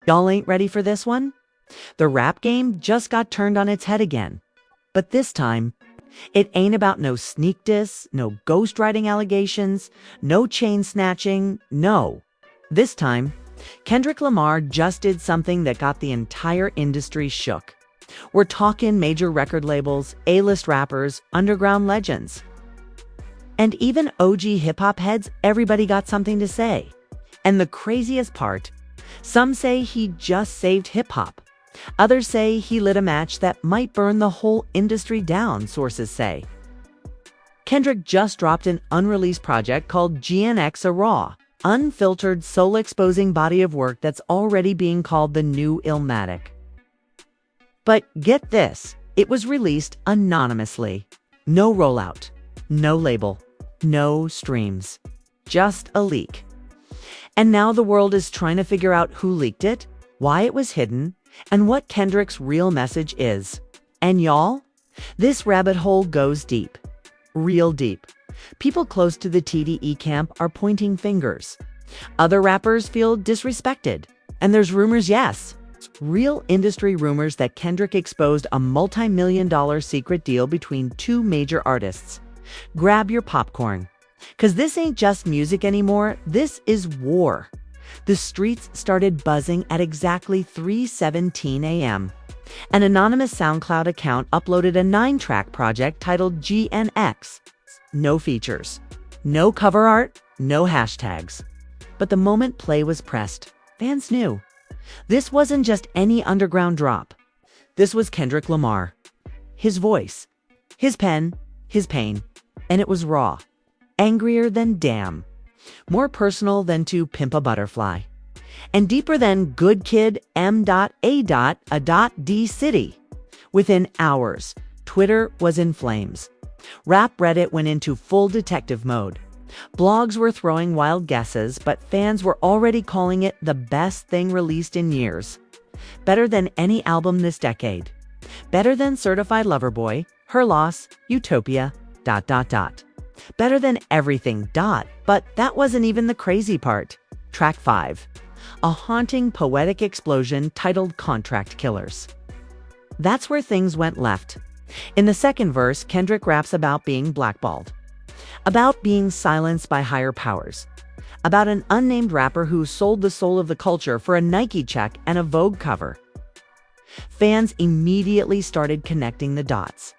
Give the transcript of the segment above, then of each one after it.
Y'all ain't ready for this one? The rap game just got turned on its head again. But this time, it ain't about no sneak diss, no ghostwriting allegations, no chain snatching, no. This time, Kendrick Lamar just did something that got the entire industry shook. We're talking major record labels, A-list rappers, underground legends. And even OG hip-hop heads, everybody got something to say. And the craziest part, some say he just saved hip-hop. Others say he lit a match that might burn the whole industry down, sources say. Kendrick just dropped an unreleased project called GNX, a raw, unfiltered, soul-exposing body of work that's already being called the new Illmatic. But get this, it was released anonymously. No rollout, no label, no streams, just a leak. And now the world is trying to figure out who leaked it, why it was hidden, and what Kendrick's real message is. And y'all, this rabbit hole goes deep, real deep. People close to the TDE camp are pointing fingers. Other rappers feel disrespected. And there's rumors, yes, real industry rumors that Kendrick exposed a multi-million-dollar secret deal between two major artists. Grab your popcorn. 'Cause this ain't just music anymore, this is war. The streets started buzzing at exactly 3:17 a.m. An anonymous SoundCloud account uploaded a 9-track project titled GNX. No features, no cover art, no hashtags. But the moment play was pressed, fans knew. This wasn't just any underground drop. This was Kendrick Lamar. His voice, his pen, his pain. And it was raw. Angrier than damn. More personal than To Pimp a Butterfly. And deeper than Good Kid M.A.D City. Within hours, Twitter was in flames. Rap Reddit went into full detective mode. Blogs were throwing wild guesses, but fans were already calling it the best thing released in years. Better than any album this decade. Better than Certified Lover Boy, Her Loss, Utopia, ... Better than everything, ... But that wasn't even the crazy part. Track 5. A haunting, poetic explosion titled Contract Killers. That's where things went left. In the second verse, Kendrick raps about being blackballed. About being silenced by higher powers. About an unnamed rapper who sold the soul of the culture for a Nike check and a Vogue cover. Fans immediately started connecting the dots.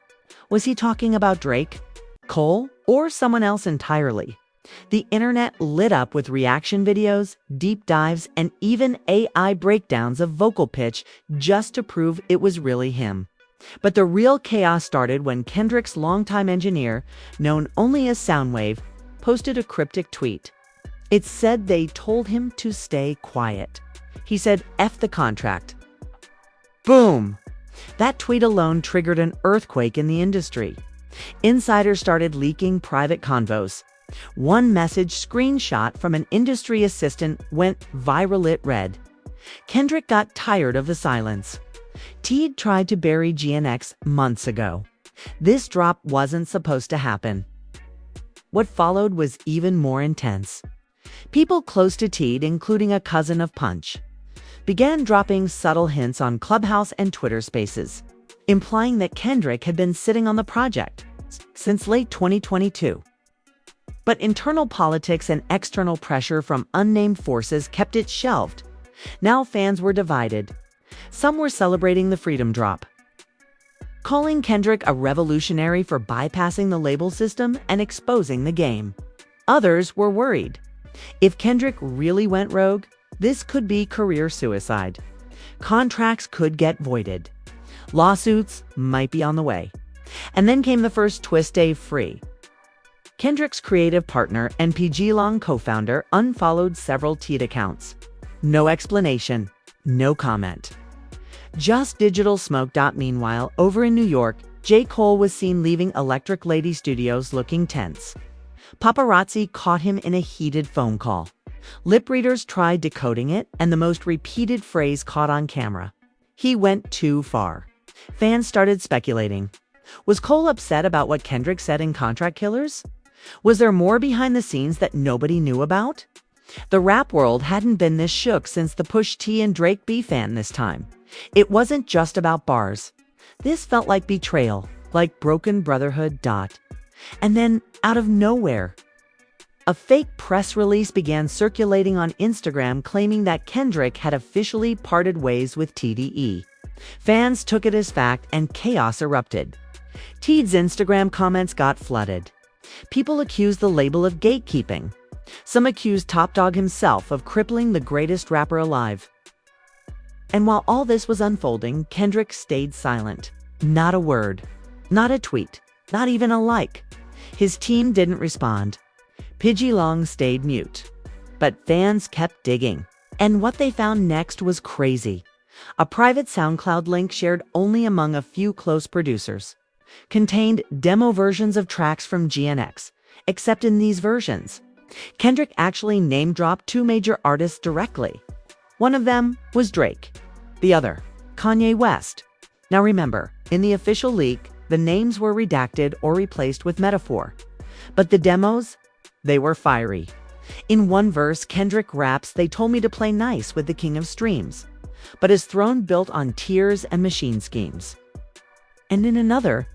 Was he talking about Drake, Cole, or someone else entirely? The internet lit up with reaction videos, deep dives, and even AI breakdowns of vocal pitch just to prove it was really him. But the real chaos started when Kendrick's longtime engineer, known only as Soundwave, posted a cryptic tweet. It said they told him to stay quiet. He said, "F the contract." Boom! That tweet alone triggered an earthquake in the industry. Insiders started leaking private convos. One message screenshot from an industry assistant went viral. It read, "Kendrick got tired of the silence. Teed tried to bury GNX months ago. This drop wasn't supposed to happen." What followed was even more intense. People close to Teed, including a cousin of Punch, began dropping subtle hints on Clubhouse and Twitter Spaces, implying that Kendrick had been sitting on the project since late 2022. But internal politics and external pressure from unnamed forces kept it shelved. Now fans were divided. Some were celebrating the freedom drop, calling Kendrick a revolutionary for bypassing the label system and exposing the game. Others were worried. If Kendrick really went rogue, this could be career suicide. Contracts could get voided. Lawsuits might be on the way. And then came the first twist. Dave Free, Kendrick's creative partner and PG Long co-founder, unfollowed several Teed accounts. No explanation, no comment. Just digital smoke. Meanwhile, over in New York, J. Cole was seen leaving Electric Lady Studios looking tense. Paparazzi caught him in a heated phone call. Lip readers tried decoding it, and the most repeated phrase caught on camera. He went too far. Fans started speculating. Was Cole upset about what Kendrick said in Contract Killers? Was there more behind the scenes that nobody knew about? The rap world hadn't been this shook since the Push T and Drake beef fan this time. It wasn't just about bars. This felt like betrayal, like broken brotherhood. And then, out of nowhere, a fake press release began circulating on Instagram claiming that Kendrick had officially parted ways with TDE. Fans took it as fact and chaos erupted. Teed's Instagram comments got flooded. People accused the label of gatekeeping. Some accused Top Dawg himself of crippling the greatest rapper alive. And while all this was unfolding, Kendrick stayed silent. Not a word, not a tweet, not even a like. His team didn't respond. Pidgey Long stayed mute. But fans kept digging. And what they found next was crazy. A private SoundCloud link shared only among a few close producers contained demo versions of tracks from GNX, except in these versions, Kendrick actually name-dropped two major artists directly. One of them was Drake, the other, Kanye West. Now remember, in the official leak, the names were redacted or replaced with metaphor. But the demos, they were fiery. In one verse, Kendrick raps, "They told me to play nice with the king of streams, but his throne built on tears and machine schemes." And in another,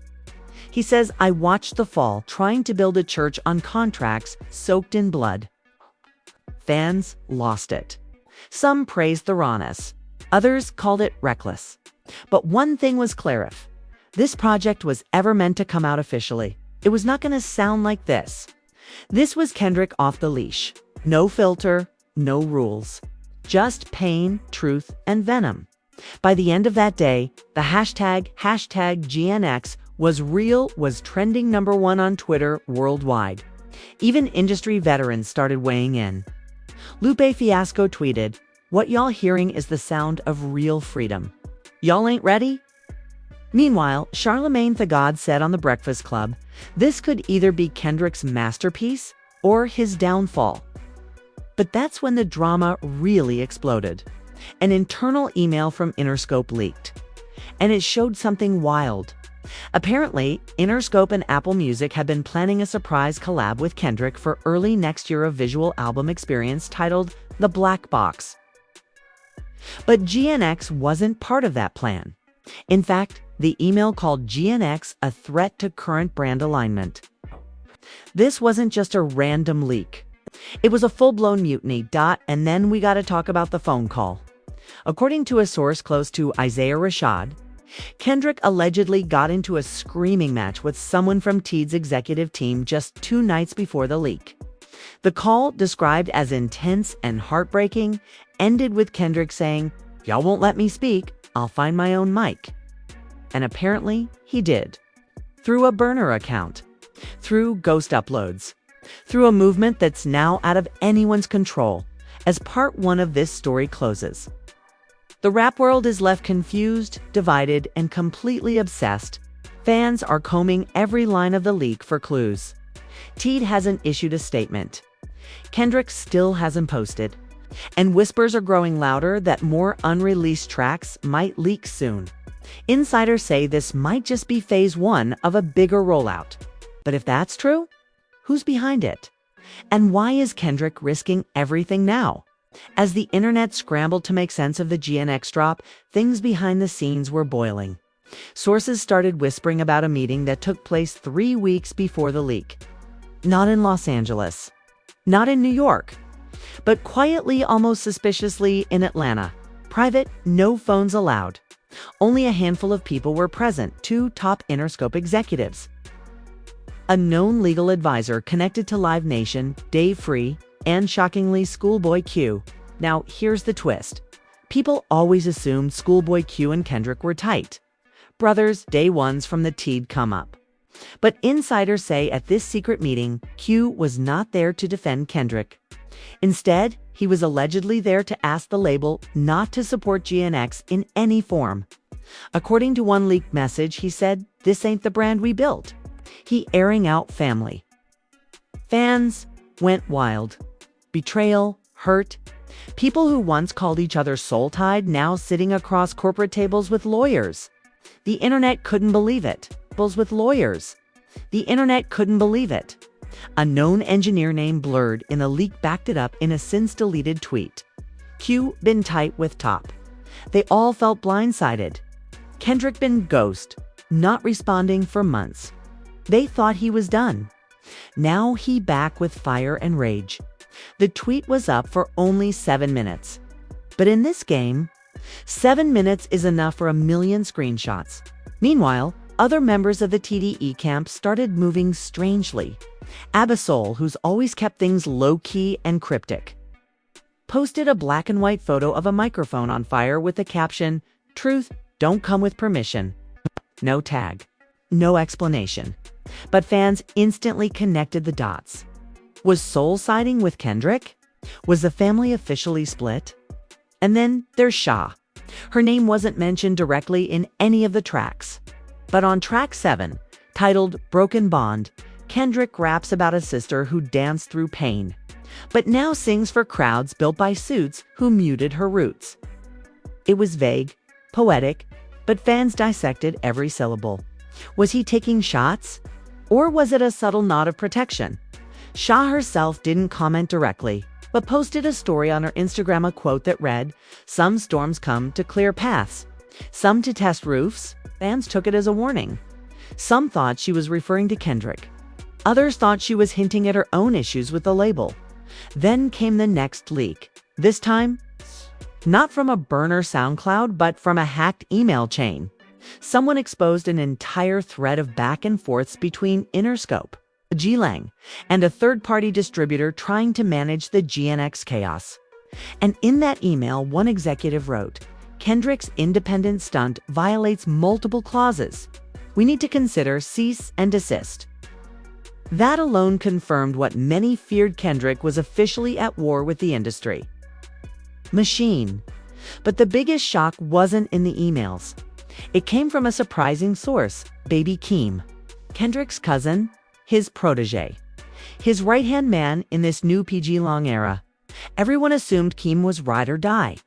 he says, "I watched the fall, trying to build a church on contracts soaked in blood." Fans lost it. Some praised the rawness. Others called it reckless. But one thing was clear: if this project was ever meant to come out officially, it was not going to sound like this. This was Kendrick off the leash. No filter, no rules. Just pain, truth, and venom. By the end of that day, the hashtag GNX was trending #1 on Twitter worldwide. Even industry veterans started weighing in. Lupe Fiasco tweeted, "What y'all hearing is the sound of real freedom. Y'all ain't ready?" Meanwhile, Charlemagne the God said on The Breakfast Club, this could either be Kendrick's masterpiece or his downfall. But that's when the drama really exploded. An internal email from Interscope leaked. And it showed something wild. Apparently, Interscope and Apple Music had been planning a surprise collab with Kendrick for early next year, a visual album experience titled The Black Box. But GNX wasn't part of that plan. In fact, the email called GNX a threat to current brand alignment. This wasn't just a random leak. It was a full-blown mutiny. And then we gotta talk about the phone call. According to a source close to Isaiah Rashad, Kendrick allegedly got into a screaming match with someone from Teed's executive team just 2 nights before the leak. The call, described as intense and heartbreaking, ended with Kendrick saying, "Y'all won't let me speak, I'll find my own mic." And apparently, he did. Through a burner account. Through ghost uploads. Through a movement that's now out of anyone's control, as part 1 of this story closes. The rap world is left confused, divided, and completely obsessed. Fans are combing every line of the leak for clues. Teed hasn't issued a statement. Kendrick still hasn't posted. And whispers are growing louder that more unreleased tracks might leak soon. Insiders say this might just be phase 1 of a bigger rollout. But if that's true, who's behind it? And why is Kendrick risking everything now? As the internet scrambled to make sense of the GNX drop, things behind the scenes were boiling. Sources started whispering about a meeting that took place 3 weeks before the leak. Not in Los Angeles. Not in New York. But quietly, almost suspiciously, in Atlanta. Private, no phones allowed. Only a handful of people were present, 2 top Interscope executives. A known legal advisor connected to Live Nation, Dave Free, and shockingly Schoolboy Q. Now, here's the twist. People always assumed Schoolboy Q and Kendrick were tight. Brothers, day ones from the Teed come up. But insiders say at this secret meeting, Q was not there to defend Kendrick. Instead, he was allegedly there to ask the label not to support GNX in any form. According to one leaked message, he said, "This ain't the brand we built." He airing out family. Fans went wild. Betrayal, hurt. People who once called each other soul-tied now sitting across corporate tables with lawyers. The internet couldn't believe it. With lawyers. The internet couldn't believe it. A known engineer name Blurred in a leak backed it up in a since-deleted tweet. Q been tight with top. They all felt blindsided. Kendrick been ghost, not responding for months. They thought he was done. Now he back with fire and rage. The tweet was up for only 7 minutes. But in this game, 7 minutes is enough for a million screenshots. Meanwhile, other members of the TDE camp started moving strangely. Absol, who's always kept things low-key and cryptic, posted a black and white photo of a microphone on fire with the caption, "Truth don't come with permission." No tag, no explanation. But fans instantly connected the dots. Was Soul siding with Kendrick? Was the family officially split? And then there's Sha. Her name wasn't mentioned directly in any of the tracks. But on track 7, titled Broken Bond, Kendrick raps about a sister who danced through pain, but now sings for crowds built by suits who muted her roots. It was vague, poetic, but fans dissected every syllable. Was he taking shots? Or was it a subtle nod of protection? Sha herself didn't comment directly, but posted a story on her Instagram, a quote that read, "Some storms come to clear paths, some to test roofs." Fans took it as a warning. Some thought she was referring to Kendrick. Others thought she was hinting at her own issues with the label. Then came the next leak. This time, not from a burner SoundCloud, but from a hacked email chain. Someone exposed an entire thread of back and forths between Interscope, G-Lang, and a third-party distributor trying to manage the GNX chaos. And in that email, one executive wrote, "Kendrick's independent stunt violates multiple clauses. We need to consider cease and desist." That alone confirmed what many feared: Kendrick was officially at war with the industry machine. But the biggest shock wasn't in the emails. It came from a surprising source, Baby Keem, Kendrick's cousin, his protege, his right-hand man in this new PG Long era. Everyone assumed Keem was ride or die.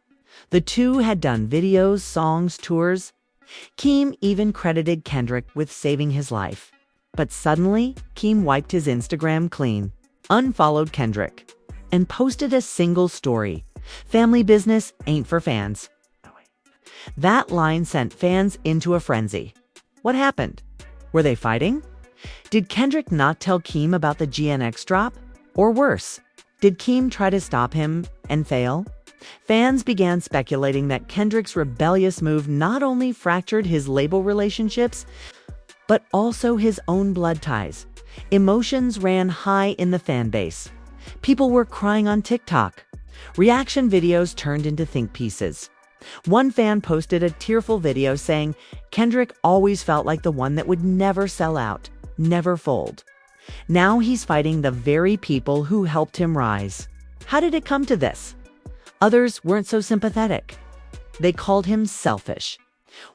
The two had done videos, songs, tours. Keem even credited Kendrick with saving his life. But suddenly, Keem wiped his Instagram clean, unfollowed Kendrick, and posted a single story: "Family business ain't for fans." That line sent fans into a frenzy. What happened? Were they fighting? Did Kendrick not tell Keem about the GNX drop? Or worse, did Keem try to stop him and fail? Fans began speculating that Kendrick's rebellious move not only fractured his label relationships, but also his own blood ties. Emotions ran high in the fan base. People were crying on TikTok. Reaction videos turned into think pieces. One fan posted a tearful video saying, "Kendrick always felt like the one that would never sell out, never fold. Now he's fighting the very people who helped him rise." How did it come to this? Others weren't so sympathetic. They called him selfish.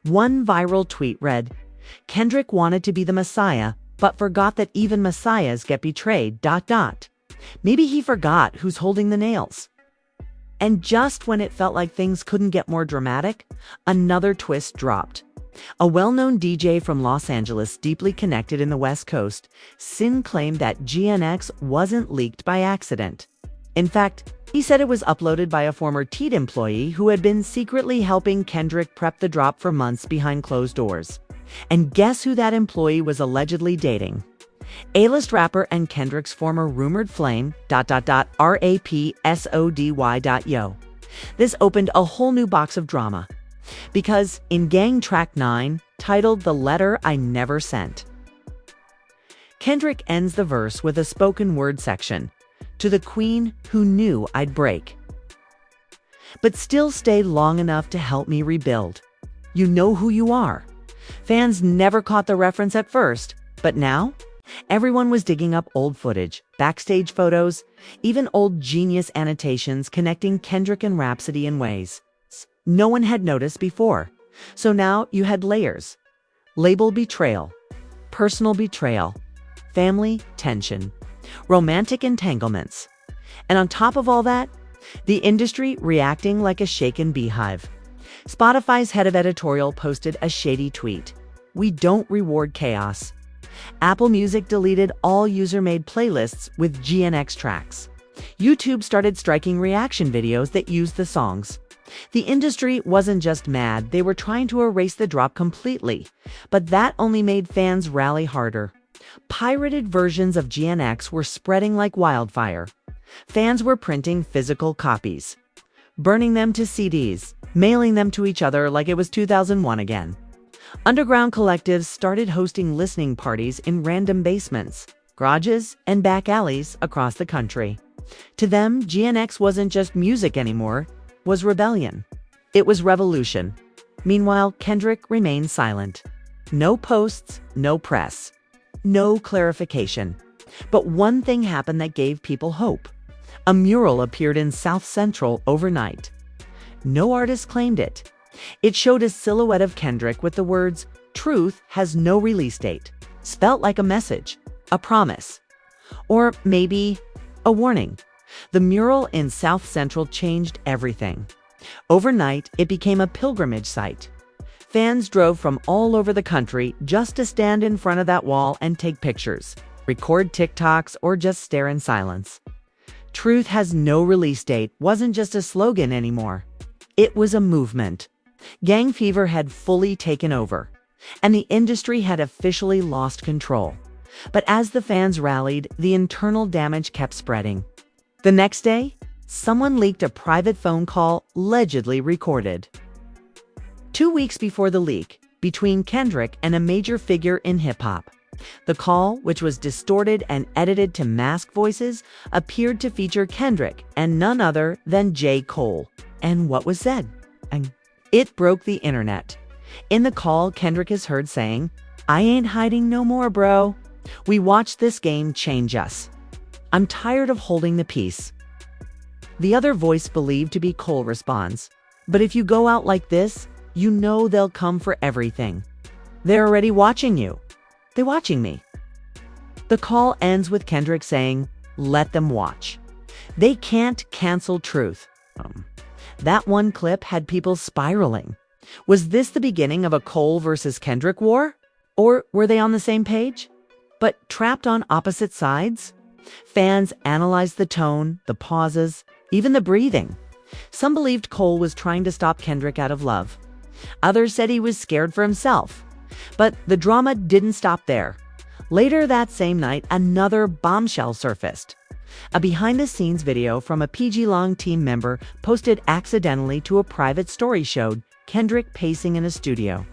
One viral tweet read, "Kendrick wanted to be the Messiah, but forgot that even Messiahs get betrayed. ... Maybe he forgot who's holding the nails." And just when it felt like things couldn't get more dramatic, another twist dropped. A well-known DJ from Los Angeles, deeply connected in the West Coast, Sin claimed that GNX wasn't leaked by accident. In fact, he said it was uploaded by a former Teed employee who had been secretly helping Kendrick prep the drop for months behind closed doors. And guess who that employee was allegedly dating? A-list rapper and Kendrick's former rumored flame, rapsody.yo. This opened a whole new box of drama. Because in Gang Track 9, titled "The Letter I Never Sent," Kendrick ends the verse with a spoken word section, "To the queen who knew I'd break, but still stayed long enough to help me rebuild. You know who you are." Fans never caught the reference at first, but now everyone was digging up old footage, backstage photos, even old Genius annotations connecting Kendrick and Rhapsody in ways no one had noticed before. So now you had layers: label betrayal, personal betrayal, family tension, romantic entanglements. And on top of all that, the industry reacting like a shaken beehive. Spotify's head of editorial posted a shady tweet: "We don't reward chaos. Apple Music deleted all user-made playlists with GNX tracks. YouTube started striking reaction videos that used the songs. The industry wasn't just mad, they were trying to erase the drop completely. But that only made fans rally harder. Pirated versions of GNX were spreading like wildfire. Fans were printing physical copies, burning them to CDs, mailing them to each other like it was 2001 again. Underground collectives started hosting listening parties in random basements, garages, and back alleys across the country. To them, GNX wasn't just music anymore, it was rebellion. It was revolution. Meanwhile, Kendrick remained silent. No posts, no press, no clarification. But one thing happened that gave people hope. A mural appeared in South Central overnight. No artist claimed it. It showed a silhouette of Kendrick with the words, "Truth has no release date," spelt like a message, a promise, or maybe a warning. The mural in South Central changed everything. Overnight, it became a pilgrimage site. Fans drove from all over the country just to stand in front of that wall and take pictures, record TikToks, or just stare in silence. Truth has no release date wasn't just a slogan anymore. It was a movement. Gang fever had fully taken over, and the industry had officially lost control. But as the fans rallied, the internal damage kept spreading. The next day, someone leaked a private phone call allegedly recorded. 2 weeks before the leak, between Kendrick and a major figure in hip-hop. The call, which was distorted and edited to mask voices, appeared to feature Kendrick and none other than J. Cole. And what was said? And it broke the internet. In the call, Kendrick is heard saying, "I ain't hiding no more, bro. We watched this game change us. I'm tired of holding the peace." The other voice, believed to be Cole, responds, "But if you go out like this, you know they'll come for everything. They're already watching you. They're watching me." The call ends with Kendrick saying, "Let them watch. They can't cancel truth." That one clip had people spiraling. Was this the beginning of a Cole versus Kendrick war? Or were they on the same page, but trapped on opposite sides? Fans analyzed the tone, the pauses, even the breathing. Some believed Cole was trying to stop Kendrick out of love. Others said he was scared for himself. But the drama didn't stop there. Later that same night, another bombshell surfaced. A behind-the-scenes video from a PG Long team member posted accidentally to a private story showed Kendrick pacing in a studio.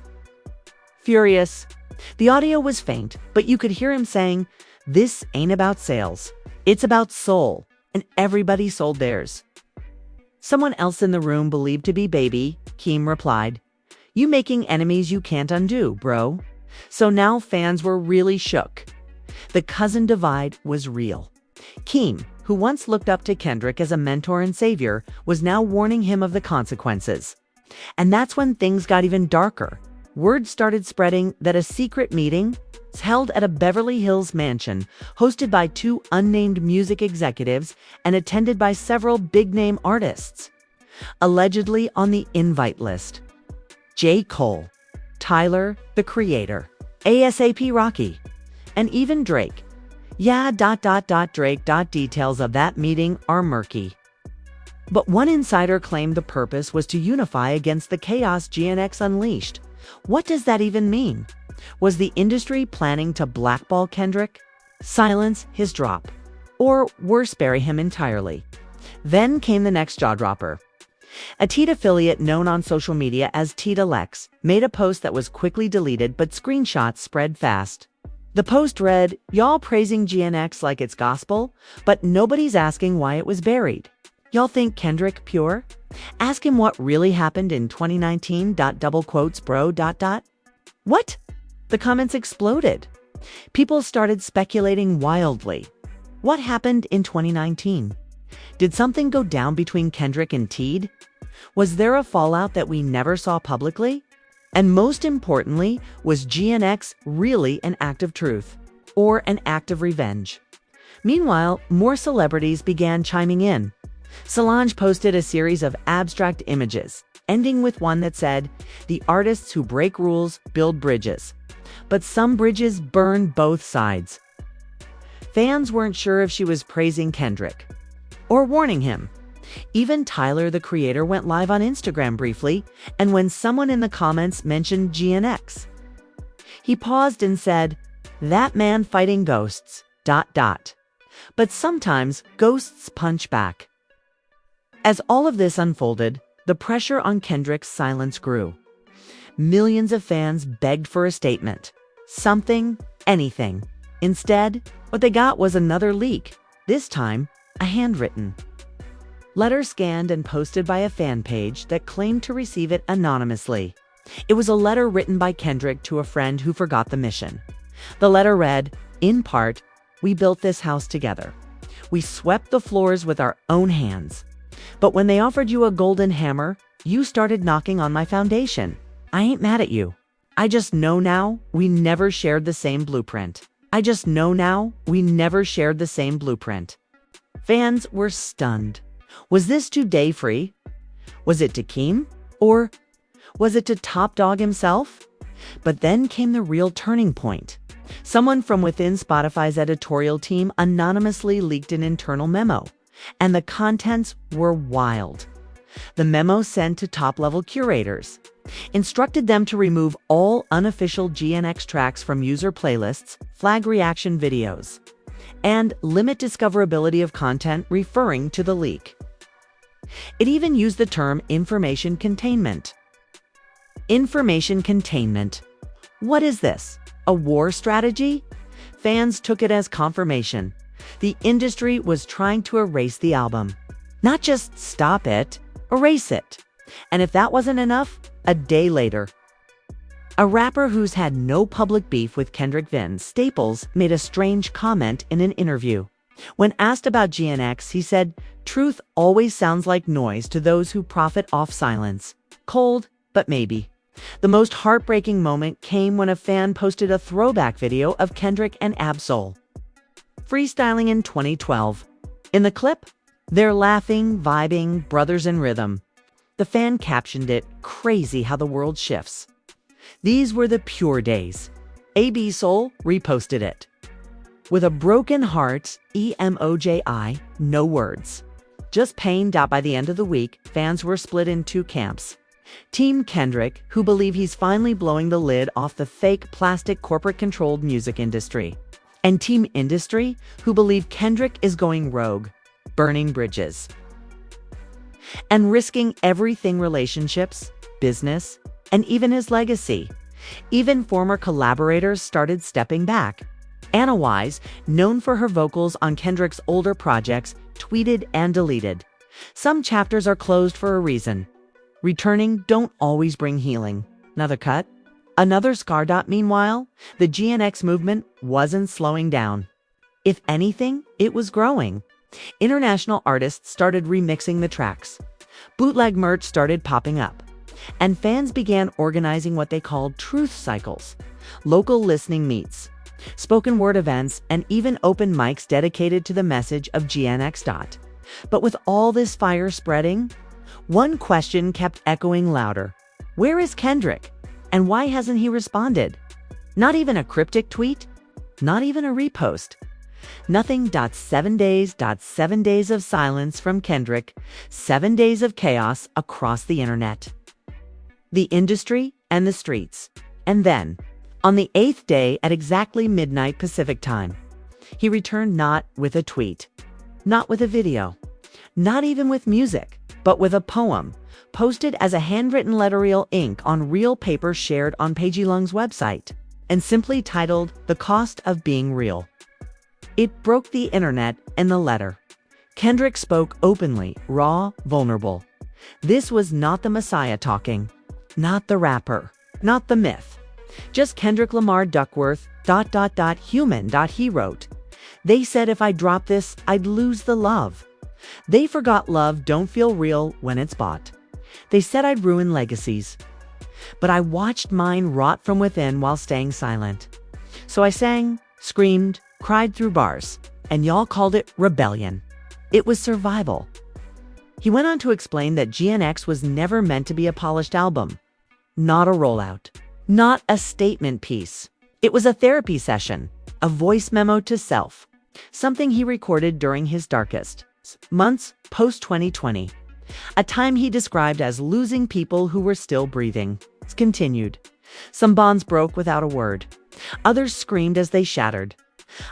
Furious. The audio was faint, but you could hear him saying, "This ain't about sales. It's about soul," and everybody sold theirs. Someone else in the room, believed to be Baby Keem, replied, "You making enemies you can't undo, bro." So now fans were really shook. The cousin divide was real. Keem, who once looked up to Kendrick as a mentor and savior, was now warning him of the consequences. And that's when things got even darker. Word started spreading that a secret meeting was held at a Beverly Hills mansion, hosted by 2 unnamed music executives and attended by several big-name artists. Allegedly on the invite list: J. Cole, Tyler, the Creator, A$AP Rocky, and even Drake. Drake. Details of that meeting are murky. But one insider claimed the purpose was to unify against the chaos GNX unleashed. What does that even mean? Was the industry planning to blackball Kendrick, silence his drop, or worse, bury him entirely? Then came the next jaw-dropper. A Teed affiliate known on social media as Teed Lex made a post that was quickly deleted, but screenshots spread fast. The post read, "Y'all praising GNX like it's gospel, but nobody's asking why it was buried. Y'all think Kendrick pure? Ask him what really happened in 2019. Double quotes, bro. What? The comments exploded. People started speculating wildly. What happened in 2019? Did something go down between Kendrick and Teed? Was there a fallout that we never saw publicly? And most importantly, was GNX really an act of truth or an act of revenge? Meanwhile, more celebrities began chiming in. Solange posted a series of abstract images, ending with one that said, "The artists who break rules build bridges. But some bridges burn both sides." Fans weren't sure if she was praising Kendrick or warning him. Even Tyler, the creator, went live on Instagram briefly, and when someone in the comments mentioned GNX, he paused and said, "That man fighting ghosts, ... But sometimes ghosts punch back." As all of this unfolded, the pressure on Kendrick's silence grew. Millions of fans begged for a statement. Something, anything. Instead, what they got was another leak, this time a handwritten letter scanned and posted by a fan page that claimed to receive it anonymously. It was a letter written by Kendrick to a friend who forgot the mission. The letter read, in part, "We built this house together. We swept the floors with our own hands. But when they offered you a golden hammer, you started knocking on my foundation. I ain't mad at you. I just know now we never shared the same blueprint. I just know now we never shared the same blueprint." Fans were stunned. Was this to Day-Free? Was it to Keem? Or was it to Top Dog himself? But then came the real turning point. Someone from within Spotify's editorial team anonymously leaked an internal memo, and the contents were wild. The memo sent to top-level curators instructed them to remove all unofficial GNX tracks from user playlists, flag reaction videos, and limit discoverability of content referring to the leak. It even used the term information containment. Information containment. What is this? A war strategy? Fans took it as confirmation. The industry was trying to erase the album. Not just stop it, erase it. And if that wasn't enough, a day later, a rapper who's had no public beef with Kendrick, Vince Staples, made a strange comment in an interview. When asked about GNX, he said, "Truth always sounds like noise to those who profit off silence. Cold, but maybe." The most heartbreaking moment came when a fan posted a throwback video of Kendrick and Absol freestyling in 2012. In the clip, they're laughing, vibing, brothers in rhythm. The fan captioned it, "Crazy how the world shifts." These were the pure days. AB Soul reposted it. With a broken heart, emoji, no words. Just pain. By the end of the week, fans were split in two camps. Team Kendrick, who believe he's finally blowing the lid off the fake plastic corporate-controlled music industry. And Team Industry, who believe Kendrick is going rogue, burning bridges, and risking everything: relationships, business, and even his legacy. Even former collaborators started stepping back. Anna Wise, known for her vocals on Kendrick's older projects, tweeted and deleted, "Some chapters are closed for a reason. Returning don't always bring healing." Another cut. Another scar. Meanwhile, the GNX movement wasn't slowing down. If anything, it was growing. International artists started remixing the tracks. Bootleg merch started popping up. And fans began organizing what they called truth cycles, local listening meets, spoken word events, and even open mics dedicated to the message of GNX. But with all this fire spreading, one question kept echoing louder. Where is Kendrick? And why hasn't he responded? Not even a cryptic tweet? Not even a repost? Nothing. 7 days. 7 days of silence from Kendrick. 7 days of chaos across the internet, the industry, and the streets. And then, on the 8th day at exactly midnight Pacific time, he returned, not with a tweet, not with a video, not even with music, but with a poem, posted as a handwritten letter, real ink on real paper, shared on Pagey Lung's website, and simply titled "The Cost of Being Real." It broke the internet. In the letter, Kendrick spoke openly, raw, vulnerable. This was not the Messiah talking, not the rapper, not the myth. Just Kendrick Lamar Duckworth, ... human. He wrote, "They said if I drop this, I'd lose the love. They forgot love don't feel real when it's bought. They said I'd ruin legacies. But I watched mine rot from within while staying silent. So I sang, screamed, cried through bars, and y'all called it rebellion. It was survival." He went on to explain that GNX was never meant to be a polished album, not a rollout, not a statement piece. It was a therapy session, a voice memo to self, something he recorded during his darkest months post-2020, a time he described as losing people who were still breathing. It's continued. Some bonds broke without a word. Others screamed as they shattered.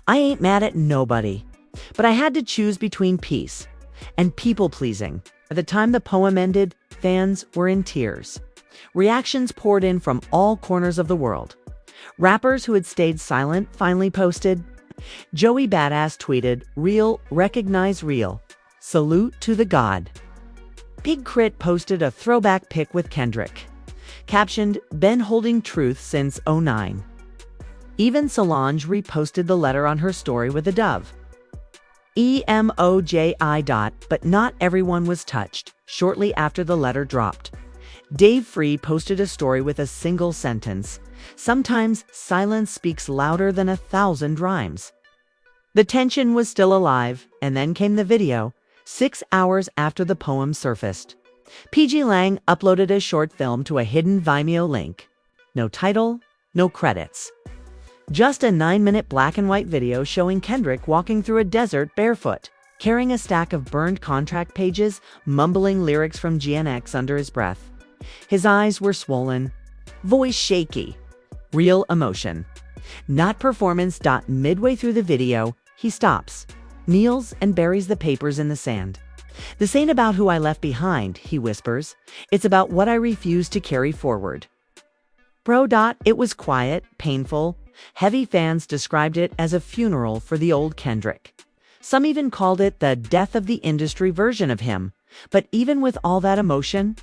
I ain't mad at nobody, but I had to choose between peace and people-pleasing. By the time the poem ended, fans were in tears. Reactions poured in from all corners of the world. Rappers who had stayed silent finally posted. Joey Badass tweeted, "Real, recognize real. Salute to the God." Big Crit posted a throwback pic with Kendrick, captioned, "Been holding truth since '09. Even Solange reposted the letter on her story with a dove. EMOJI. But not everyone was touched. Shortly after the letter dropped, Dave Free posted a story with a single sentence. Sometimes silence speaks louder than 1,000 rhymes. The tension was still alive, and then came the video, 6 hours after the poem surfaced. PG Lang uploaded a short film to a hidden Vimeo link. No title, no credits. Just a 9-minute black and white video showing Kendrick walking through a desert barefoot, carrying a stack of burned contract pages, mumbling lyrics from GNX under his breath. His eyes were swollen, voice shaky. Real emotion, not performance. Midway through the video, he stops, kneels, and buries the papers in the sand. "This ain't about who I left behind," he whispers. "It's about what I refuse to carry forward." Bro. It was quiet, painful. Heavy fans described it as a funeral for the old Kendrick. Some even called it the death of the industry version of him. But even with all that emotion,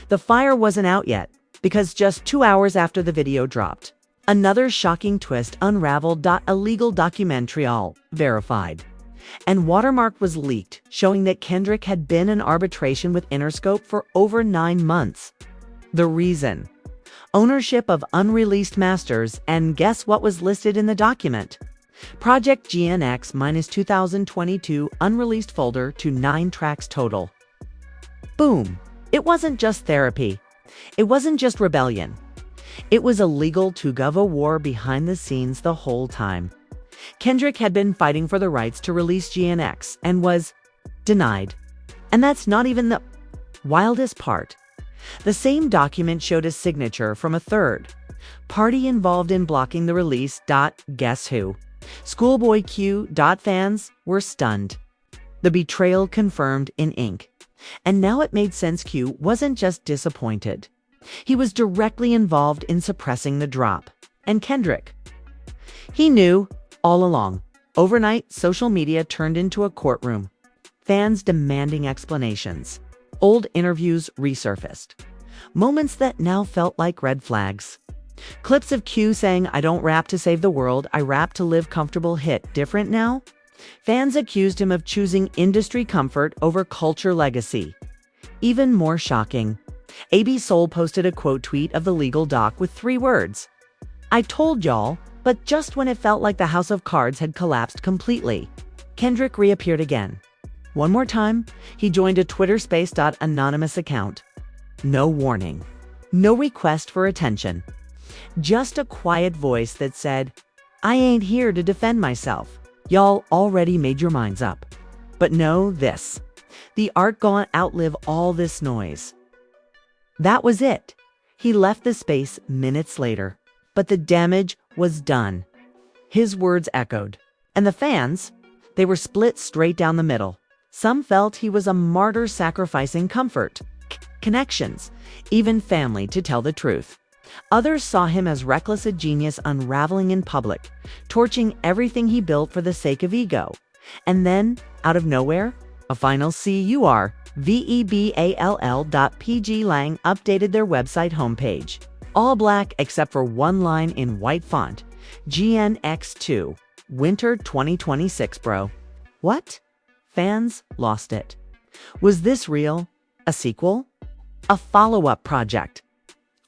the fire wasn't out yet, because just 2 hours after the video dropped, another shocking twist unraveled. A legal documentary, all verified and watermark, was leaked, showing that Kendrick had been in arbitration with Interscope for over 9 months. The reason? Ownership of unreleased masters, and guess what was listed in the document? Project GNX minus 2022 unreleased folder to 9 tracks total. Boom. It wasn't just therapy. It wasn't just rebellion. It was a legal tug-of-war behind the scenes the whole time. Kendrick had been fighting for the rights to release GNX and was denied. And that's not even the wildest part. The same document showed a signature from a third party involved in blocking the release. Guess who? Schoolboy Q. Fans were stunned. The betrayal confirmed in ink. And now it made sense. Q wasn't just disappointed. He was directly involved in suppressing the drop. And Kendrick? He knew all along. Overnight, social media turned into a courtroom. Fans demanding explanations. Old interviews resurfaced. Moments that now felt like red flags. Clips of Q saying, "I don't rap to save the world, I rap to live comfortable." Hit different now? Fans accused him of choosing industry comfort over culture legacy. Even more shocking, AB Soul posted a quote tweet of the legal doc with 3 words. "I told y'all," but just when it felt like the house of cards had collapsed completely, Kendrick reappeared again. One more time, he joined a Twitter Space. Anonymous account. No warning. No request for attention. Just a quiet voice that said, "I ain't here to defend myself. Y'all already made your minds up. But know this. The art gonna outlive all this noise." That was it. He left the space minutes later. But the damage was done. His words echoed. And the fans? They were split straight down the middle. Some felt he was a martyr sacrificing comfort, connections, even family to tell the truth. Others saw him as reckless, a genius unraveling in public, torching everything he built for the sake of ego. And then, out of nowhere, a final CURVEBALL.PG Lang updated their website homepage. All black except for one line in white font. GNX2, Winter 2026, bro. What? Fans lost it. Was this real? A sequel? A follow-up project?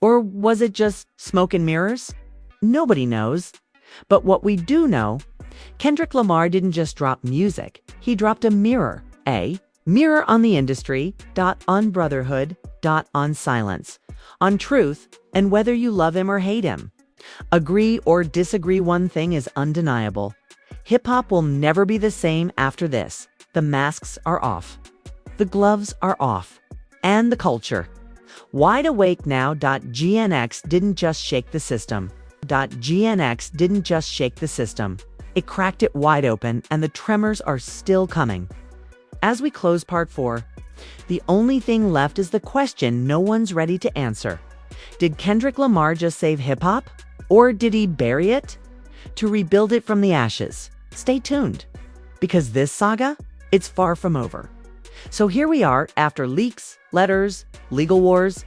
Or was it just smoke and mirrors? Nobody knows. But what we do know, Kendrick Lamar didn't just drop music. He dropped a mirror. A Mirror on the industry, on brotherhood, on silence, on truth, and whether you love him or hate him. Agree or disagree, one thing is undeniable. Hip-hop will never be the same after this. The masks are off. The gloves are off. And the culture. Wide Awake Now. GNX didn't just shake the system. GNX didn't just shake the system. It cracked it wide open, and the tremors are still coming. As we close part 4, the only thing left is the question no one's ready to answer. Did Kendrick Lamar just save hip-hop? Or did he bury it? To rebuild it from the ashes? Stay tuned, because this saga, it's far from over. So here we are, after leaks, letters, legal wars,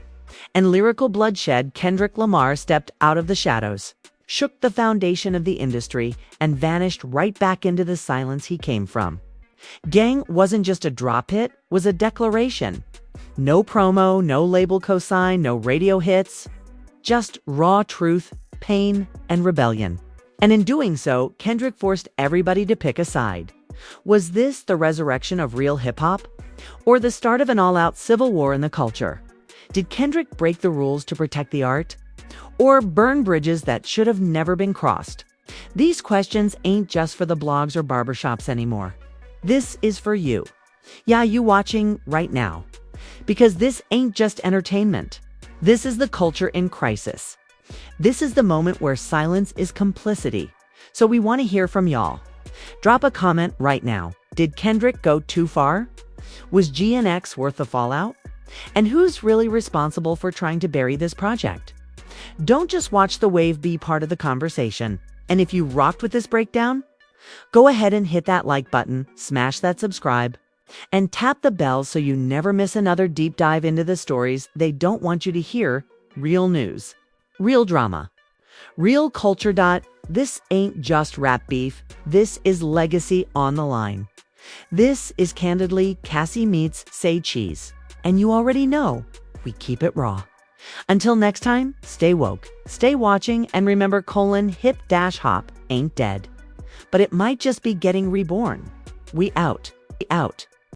and lyrical bloodshed. Kendrick Lamar stepped out of the shadows, shook the foundation of the industry, and vanished right back into the silence he came from. Gang wasn't just a drop hit, was a declaration. No promo, no label cosign, no radio hits, just raw truth, pain, and rebellion. And in doing so, Kendrick forced everybody to pick a side. Was this the resurrection of real hip-hop? Or the start of an all-out civil war in the culture? Did Kendrick break the rules to protect the art? Or burn bridges that should have never been crossed? These questions ain't just for the blogs or barbershops anymore. This is for you. Yeah, you watching right now. Because this ain't just entertainment. This is the culture in crisis. This is the moment where silence is complicity. So we want to hear from y'all. Drop a comment right now. Did Kendrick go too far? Was GNX worth the fallout? And who's really responsible for trying to bury this project? Don't just watch the wave, be part of the conversation. And if you rocked with this breakdown, go ahead and hit that like button, smash that subscribe, and tap the bell so you never miss another deep dive into the stories they don't want you to hear. Real news, real drama, real culture. This ain't just rap beef. This is legacy on the line. This is Candidly Cassie meets Say Cheese. And you already know, we keep it raw. Until next time, stay woke, stay watching, and remember: hip-hop ain't dead. But it might just be getting reborn. We out.